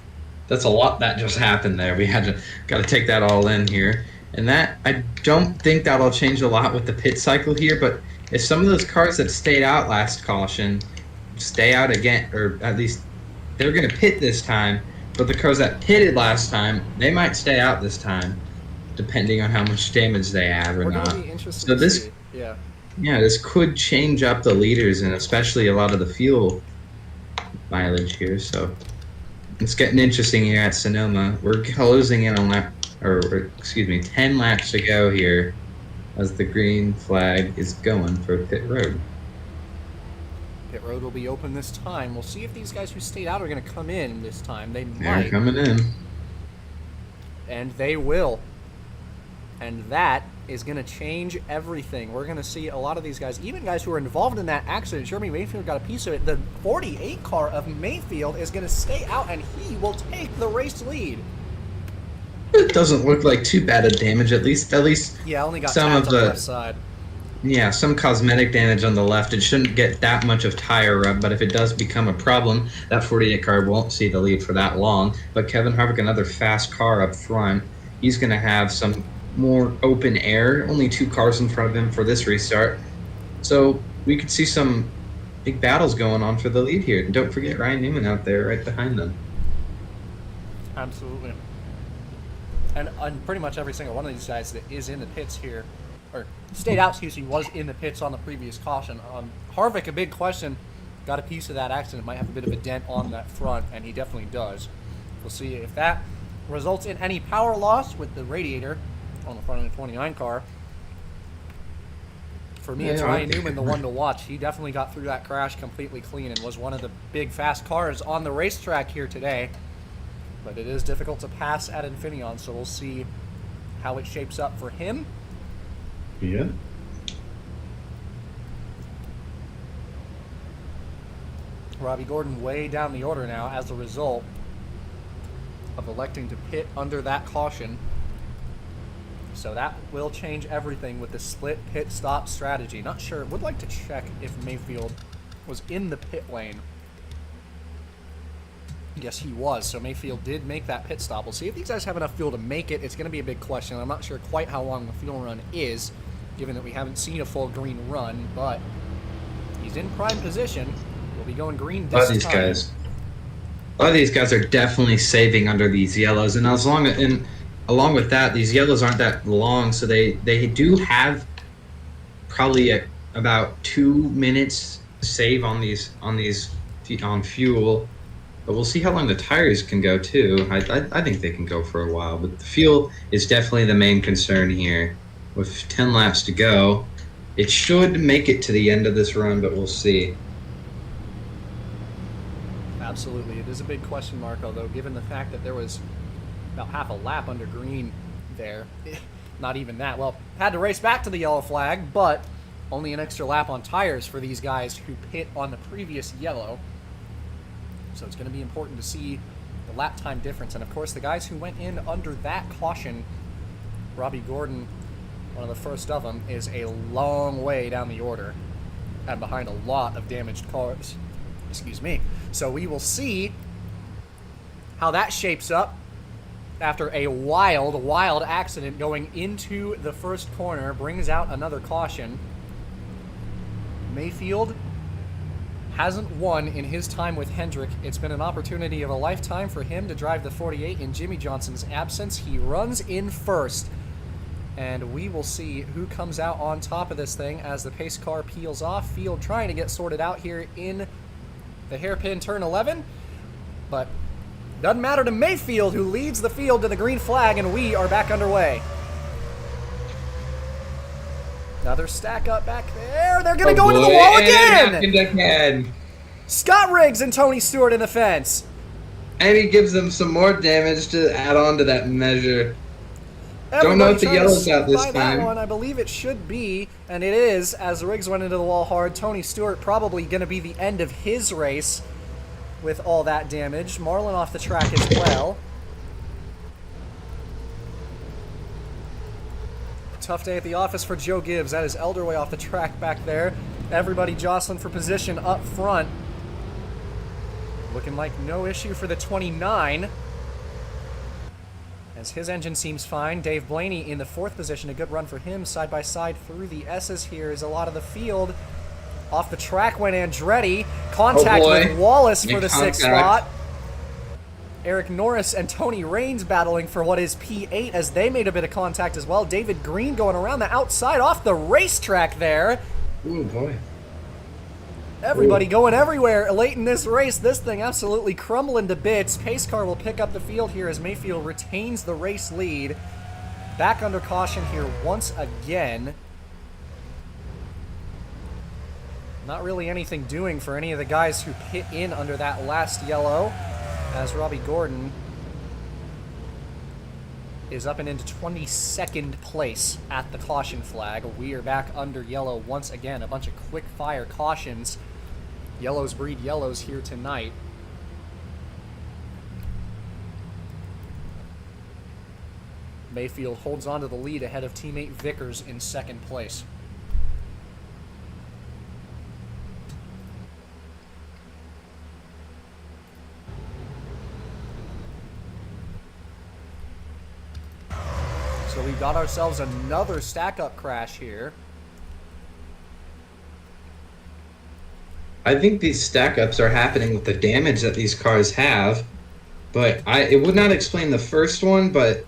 S4: that's a lot that just happened there. We got to take that all in here. And that, I don't think that'll change a lot with the pit cycle here, but if some of those cars that stayed out last caution stay out again, or at least they're going to pit this time, but the cars that pitted last time, they might stay out this time, depending on how much damage they have or not. So this, yeah, this could change up the leaders and especially a lot of the fuel mileage here. So it's getting interesting here at Sonoma. We're closing in on lap, or excuse me, 10 laps to go here as the green flag is going for pit road.
S2: Pit road will be open this time. We'll see if these guys who stayed out are going to come in this time. They might.
S4: They're coming in.
S2: And they will. And that is going to change everything. We're going to see a lot of these guys, even guys who were involved in that accident. Jeremy Mayfield got a piece of it. The 48 car of Mayfield is going to stay out, and he will take the race lead.
S4: It doesn't look like too bad of damage, at least
S2: yeah, only got
S4: some
S2: tapped
S4: of
S2: on the left side.
S4: Yeah, some cosmetic damage on the left. It shouldn't get that much of tire rub, but if it does become a problem, that 48 car won't see the lead for that long. But Kevin Harvick, another fast car up front, he's going to have some more open air, only 2 cars in front of him for this restart. So we could see some big battles going on for the lead here. And don't forget Ryan Newman out there right behind them.
S2: Absolutely. And pretty much every single one of these guys that is in the pits here, or stayed out, excuse me, was in the pits on the previous caution. Harvick, a big question, got a piece of that accident, might have a bit of a dent on that front, and he definitely does. We'll see if that results in any power loss with the radiator on the front of the 29 car. For me, it's Ryan Newman, the one to watch. He definitely got through that crash completely clean and was one of the big fast cars on the racetrack here today. But it is difficult to pass at Infineon, so we'll see how it shapes up for him.
S4: Yeah.
S2: Robbie Gordon way down the order now as a result of electing to pit under that caution. So that will change everything with the split pit stop strategy. Not sure. Would like to check if Mayfield was in the pit lane. Yes, he was. So Mayfield did make that pit stop. We'll see if these guys have enough fuel to make it. It's going to be a big question. I'm not sure quite how long the fuel run is, given that we haven't seen a full green run, but he's in prime position. We'll be going green this time.
S4: A lot of these guys are definitely saving under these yellows, and along with that, these yellows aren't that long, so they do have probably about 2 minutes save on fuel. But we'll see how long the tires can go too. I think they can go for a while, but the fuel is definitely the main concern here. With 10 laps to go, it should make it to the end of this run, but we'll see.
S2: Absolutely, it is a big question mark, although given the fact that there was about half a lap under green there, not even that. Well, had to race back to the yellow flag, but only an extra lap on tires for these guys who pit on the previous yellow. So it's going to be important to see the lap time difference. And, of course, the guys who went in under that caution, Robbie Gordon, one of the first of them, is a long way down the order and behind a lot of damaged cars. Excuse me. So we will see how that shapes up after a wild accident going into the first corner. Brings out another caution. Mayfield hasn't won in his time with Hendrick. It's been an opportunity of a lifetime for him to drive the 48 in Jimmy Johnson's absence. He runs in first, and we will see who comes out on top of this thing as the pace car peels off. Field trying to get sorted out here in the hairpin turn 11, but doesn't matter to Mayfield, who leads the field to the green flag, and we are back underway. Another stack up back there. They're going to go into the wall again. Scott Riggs and Tony Stewart in the fence.
S4: And he gives them some more damage to add on to that measure. Don't know if the yellow's out this time.
S2: That one, I believe it should be, and it is, as Riggs went into the wall hard. Tony Stewart probably going to be the end of his race with all that damage. Marlin off the track as well. Tough day at the office for Joe Gibbs. That is Elderway off the track back there. Everybody jostling for position up front. Looking like no issue for the 29. As his engine seems fine. Dave Blaney in the 4th position. A good run for him. Side by side through the S's here is a lot of the field. Off the track went Andretti. Contact with Wallace for the 6th spot. Eric Norris and Tony Raines battling for what is P8 as they made a bit of contact as well. David Green going around the outside off the racetrack there.
S4: Ooh, boy.
S2: Everybody going everywhere late in this race. This thing absolutely crumbling to bits. Pace car will pick up the field here as Mayfield retains the race lead. Back under caution here once again. Not really anything doing for any of the guys who pit in under that last yellow, as Robbie Gordon is up and into 22nd place at the caution flag. We are back under yellow once again. A bunch of quick fire cautions. Yellows breed yellows here tonight. Mayfield holds on to the lead ahead of teammate Vickers in 2nd place. So we've got ourselves another stack-up crash here.
S4: I think these stack-ups are happening with the damage that these cars have, but it would not explain the first one, but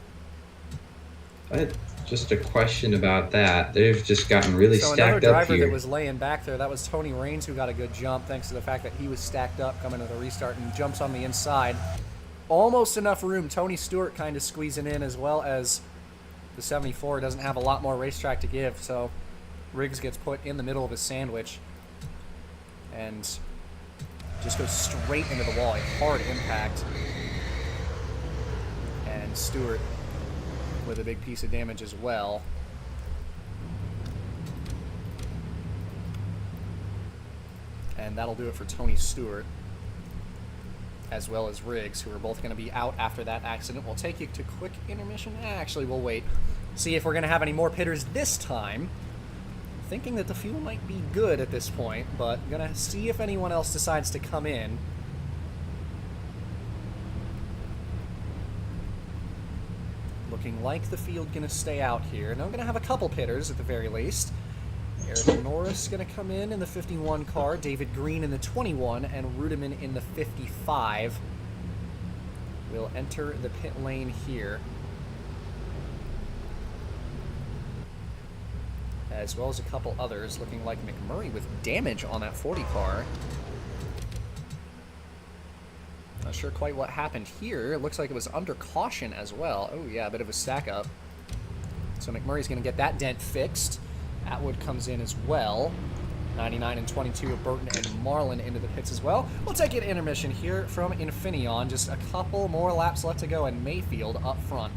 S4: just a question about that. They've just gotten really stacked up here.
S2: So another driver that was laying back there, that was Tony Raines, who got a good jump thanks to the fact that he was stacked up coming to the restart and jumps on the inside. Almost enough room. Tony Stewart kind of squeezing in, as well as the 74 doesn't have a lot more racetrack to give, so Riggs gets put in the middle of his sandwich and just goes straight into the wall. A hard impact. And Stewart with a big piece of damage as well. And that'll do it for Tony Stewart, as well as Riggs, who are both going to be out after that accident. We'll take you to quick intermission. Actually, we'll wait. See if we're going to have any more pitters this time. Thinking that the fuel might be good at this point, but going to see if anyone else decides to come in. Looking like the field going to stay out here. Now I'm going to have a couple pitters at the very least. Eric Norris going to come in the 51 car, David Green in the 21, and Rudiman in the 55 will enter the pit lane here, as well as a couple others, looking like McMurray with damage on that 40 car. Not sure quite what happened here. It looks like it was under caution as well. Oh yeah, a bit of a stack up. So McMurray's going to get that dent fixed. Atwood comes in as well. 99 and 22 of Burton and Marlin into the pits as well. We'll take an intermission here from Infineon. Just a couple more laps left to go, and Mayfield up front.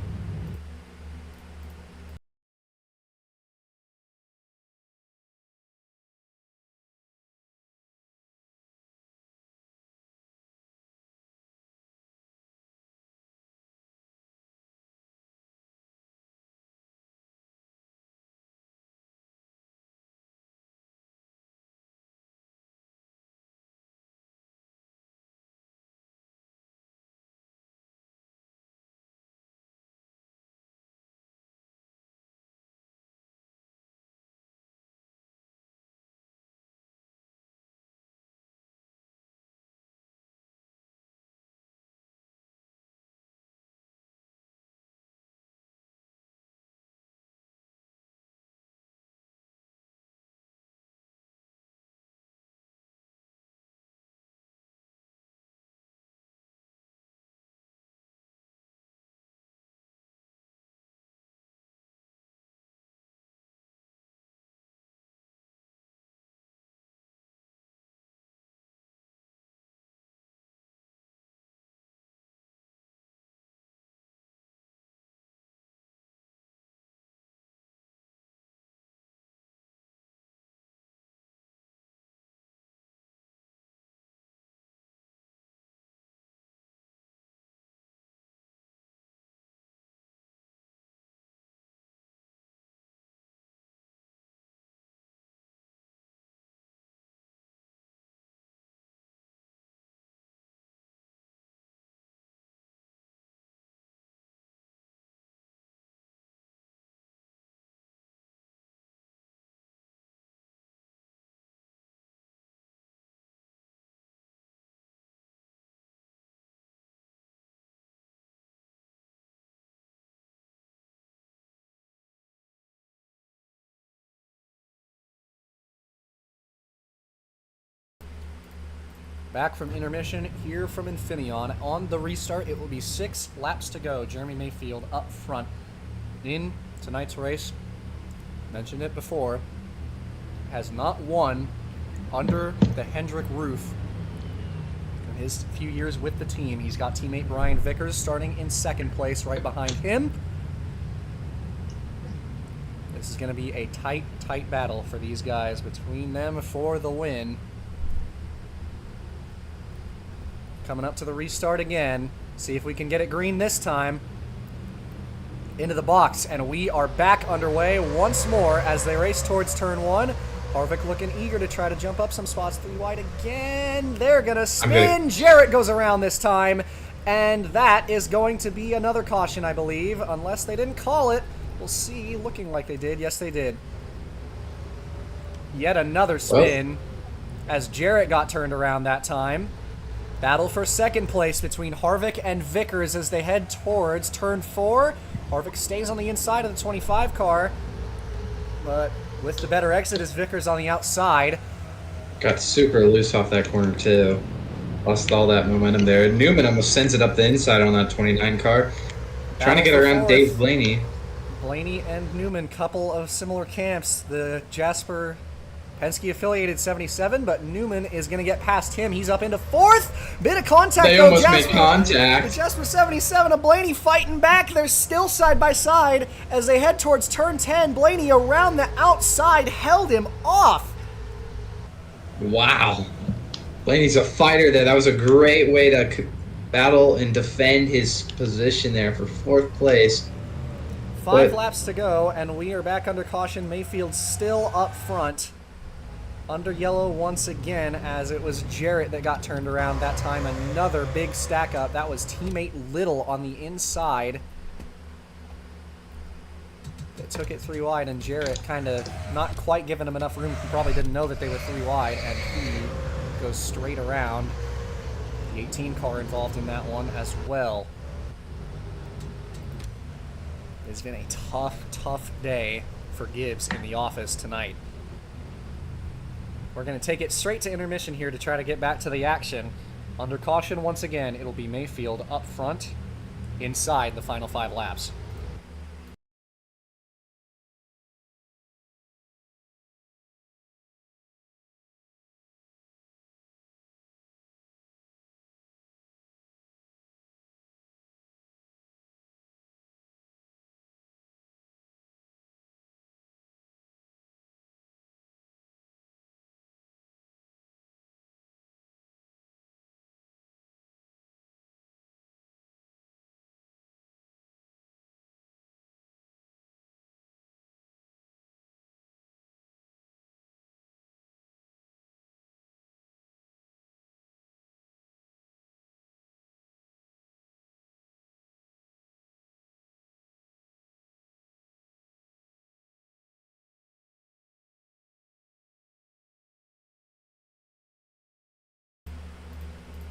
S2: Back from intermission, here from Infineon. On the restart, it will be 6 laps to go. Jeremy Mayfield up front in tonight's race. Mentioned it before. Has not won under the Hendrick roof in his few years with the team. He's got teammate Brian Vickers starting in 2nd place right behind him. This is going to be a tight, tight battle for these guys between them for the win. Coming up to the restart again. See if we can get it green this time. Into the box, and we are back underway once more as they race towards turn 1. Harvick looking eager to try to jump up some spots. 3 wide again. They're going to spin. Jarrett goes around this time, and that is going to be another caution, I believe, unless they didn't call it. We'll see. Looking like they did. Yes, they did. Yet another spin as Jarrett got turned around that time. Battle for 2nd place between Harvick and Vickers as they head towards turn 4. Harvick stays on the inside of the 25 car, but with the better exit is Vickers on the outside.
S4: Got super loose off that corner too. Lost all that momentum there. Newman almost sends it up the inside on that 29 car. Trying to get around Dave Blaney.
S2: Blaney and Newman, couple of similar camps. The Jasper Penske affiliated 77, but Newman is going to get past him. He's up into 4th. Bit of contact.
S4: They almost made contact.
S2: The Jasper 77 and Blaney fighting back. They're still side by side as they head towards turn 10. Blaney around the outside held him off.
S4: Wow. Blaney's a fighter there. That was a great way to battle and defend his position there for 4th place.
S2: 5 laps to go, and we are back under caution. Mayfield still up front. Under yellow once again, as it was Jarrett that got turned around that time. Another big stack up. That was teammate Little on the inside that took it 3 wide, and Jarrett kind of not quite giving him enough room. He probably didn't know that they were 3 wide, and he goes straight around. The 18 car involved in that one as well. It's been a tough, tough day for Gibbs in the office tonight. We're going to take it straight to intermission here to try to get back to the action. Under caution once again, it'll be Mayfield up front inside the final 5 laps.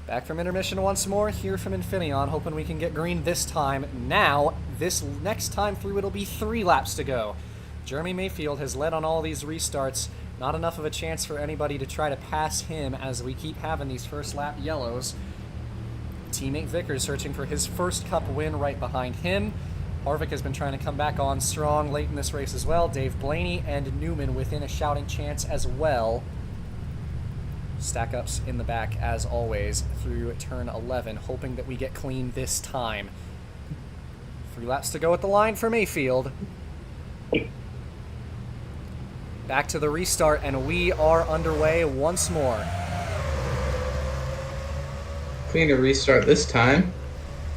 S2: Back from intermission once more, here from Infineon, hoping we can get green this time. Now, this next time through, it'll be 3 laps to go. Jeremy Mayfield has led on all these restarts. Not enough of a chance for anybody to try to pass him as we keep having these first lap yellows. Teammate Vickers searching for his first Cup win right behind him. Harvick has been trying to come back on strong late in this race as well. Dave Blaney and Newman within a shouting chance as well. Stack-ups in the back, as always, through turn 11, hoping that we get clean this time. 3 laps to go at the line for Mayfield. Back to the restart, and we are underway once more.
S4: Clean to restart this time.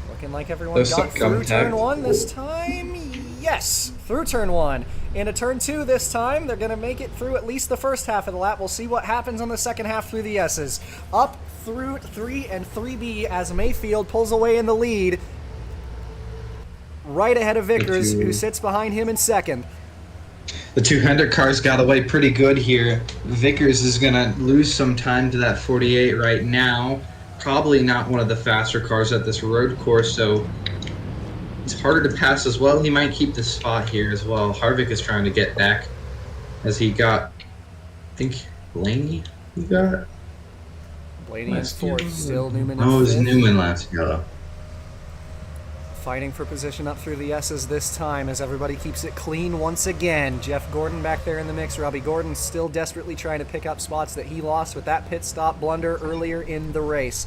S2: Looking like everyone got through turn 1 this time. Yes, through turn 1. Into turn 2 this time. They're going to make it through at least the first half of the lap. We'll see what happens on the second half through the S's. Up through 3 and 3B as Mayfield pulls away in the lead. Right ahead of Vickers, who sits behind him in second.
S4: The 200 cars got away pretty good here. Vickers is going to lose some time to that 48 right now. Probably not one of the faster cars at this road course, so it's harder to pass as well. He might keep the spot here as well. Harvick is trying to get back as he got, I think, Blaney he got?
S2: Blaney in fourth, still Newman in
S4: Oh, it was
S2: fifth.
S4: Newman last go.
S2: Fighting for position up through the S's this time as everybody keeps it clean once again. Jeff Gordon back there in the mix. Robbie Gordon still desperately trying to pick up spots that he lost with that pit stop blunder earlier in the race.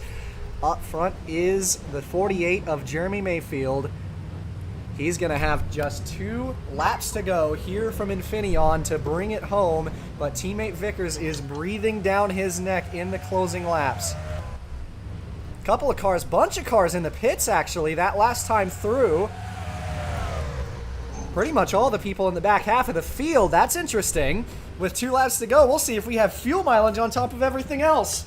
S2: Up front is the 48 of Jeremy Mayfield. He's going to have just 2 laps to go here from Infineon to bring it home, but teammate Vickers is breathing down his neck in the closing laps. Couple of cars, bunch of cars in the pits actually that last time through. Pretty much all the people in the back half of the field. That's interesting. With 2 laps to go, we'll see if we have fuel mileage on top of everything else.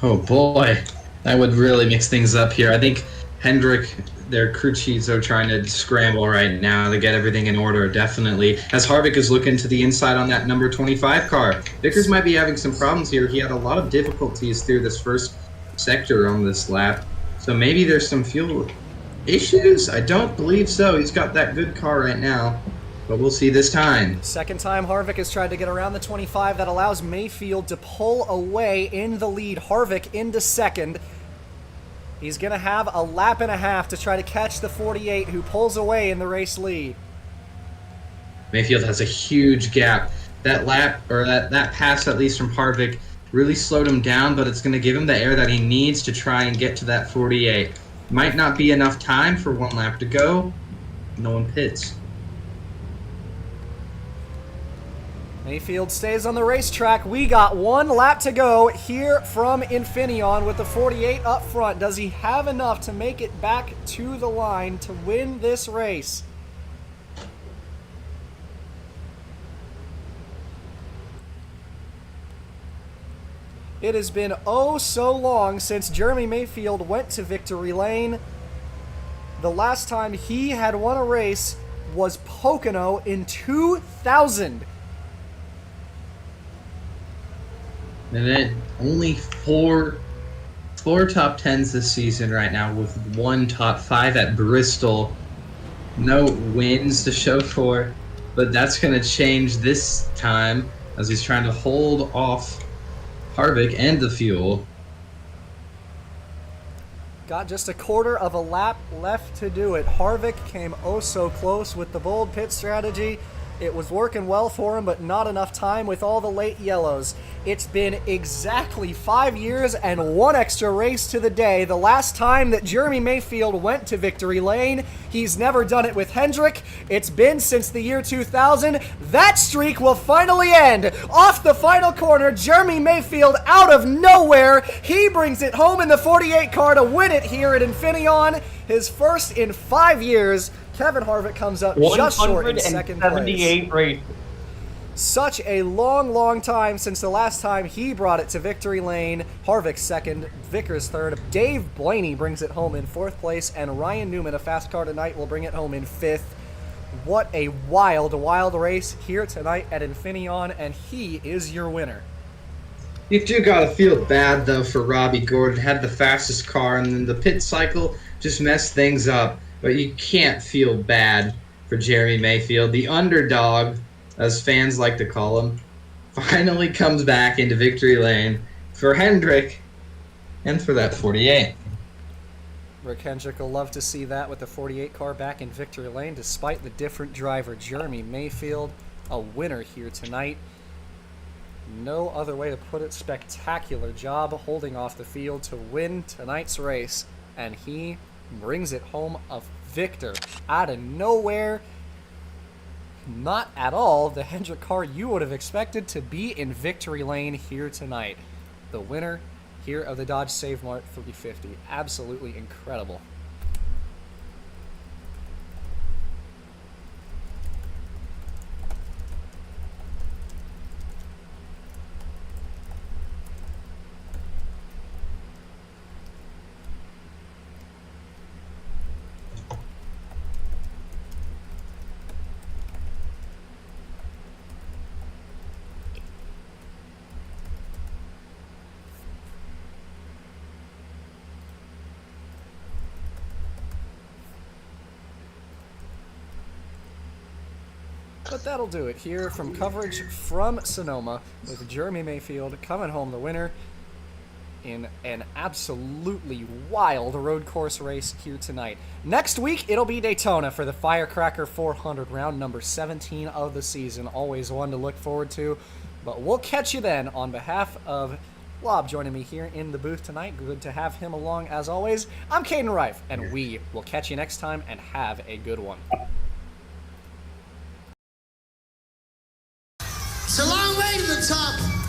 S4: Oh boy, that would really mix things up here. I think Hendrick, their crew chiefs are trying to scramble right now to get everything in order, definitely. As Harvick is looking to the inside on that number 25 car. Vickers might be having some problems here. He had a lot of difficulties through this first sector on this lap. So maybe there's some fuel issues? I don't believe so. He's got that good car right now. But we'll see this time.
S2: Second time Harvick has tried to get around the 25. That allows Mayfield to pull away in the lead. Harvick into second. He's going to have a lap and a half to try to catch the 48 who pulls away in the race lead.
S4: Mayfield has a huge gap. That lap, or that pass at least from Harvick, really slowed him down, but it's going to give him the air that he needs to try and get to that 48. Might not be enough time for 1 lap to go. No one pits.
S2: Mayfield stays on the racetrack. We got 1 lap to go here from Infineon with the 48 up front. Does he have enough to make it back to the line to win this race? It has been oh so long since Jeremy Mayfield went to victory lane. The last time he had won a race was Pocono in 2000.
S4: And then only four top 10s this season right now, with 1 top 5 at Bristol. No wins to show for, but that's going to change this time as he's trying to hold off Harvick and the fuel.
S2: Got just a quarter of a lap left to do it. Harvick came oh so close with the bold pit strategy. It was working well for him, but not enough time with all the late yellows. It's been exactly 5 years and 1 extra race to the day. The last time that Jeremy Mayfield went to victory lane, he's never done it with Hendrick. It's been since the year 2000. That streak will finally end. Off the final corner, Jeremy Mayfield out of nowhere. He brings it home in the 48 car to win it here at Infineon. His first in 5 years. Kevin Harvick comes up just short in second place.
S5: 178 races.
S2: Such a long, long time since the last time he brought it to victory lane. Harvick second, Vickers third. Dave Blaney brings it home in 4th place, and Ryan Newman, a fast car tonight, will bring it home in 5th. What a wild, wild race here tonight at Infineon, and he is your winner.
S4: You do gotta feel bad though for Robbie Gordon. Had the fastest car, and then the pit cycle just messed things up. But you can't feel bad for Jeremy Mayfield. The underdog, as fans like to call him, finally comes back into victory lane for Hendrick and for that 48.
S2: Rick Hendrick will love to see that with the 48 car back in victory lane despite the different driver. Jeremy Mayfield, a winner here tonight. No other way to put it. Spectacular job holding off the field to win tonight's race. And he brings it home a victor out of nowhere. Not at all the Hendrick car you would have expected to be in victory lane here tonight. The winner here of the Dodge SaveMart 350. Absolutely incredible. But that'll do it here from coverage from Sonoma with Jeremy Mayfield coming home the winner. in an absolutely wild road course race here tonight. Next week, it'll be Daytona for the Firecracker 400, round number 17 of the season. Always one to look forward to. But we'll catch you then. On behalf of Lob joining me here in the booth tonight, good to have him along as always. I'm Caden Reif, and we will catch you next time, and have a good one.
S1: It's a long way to the top.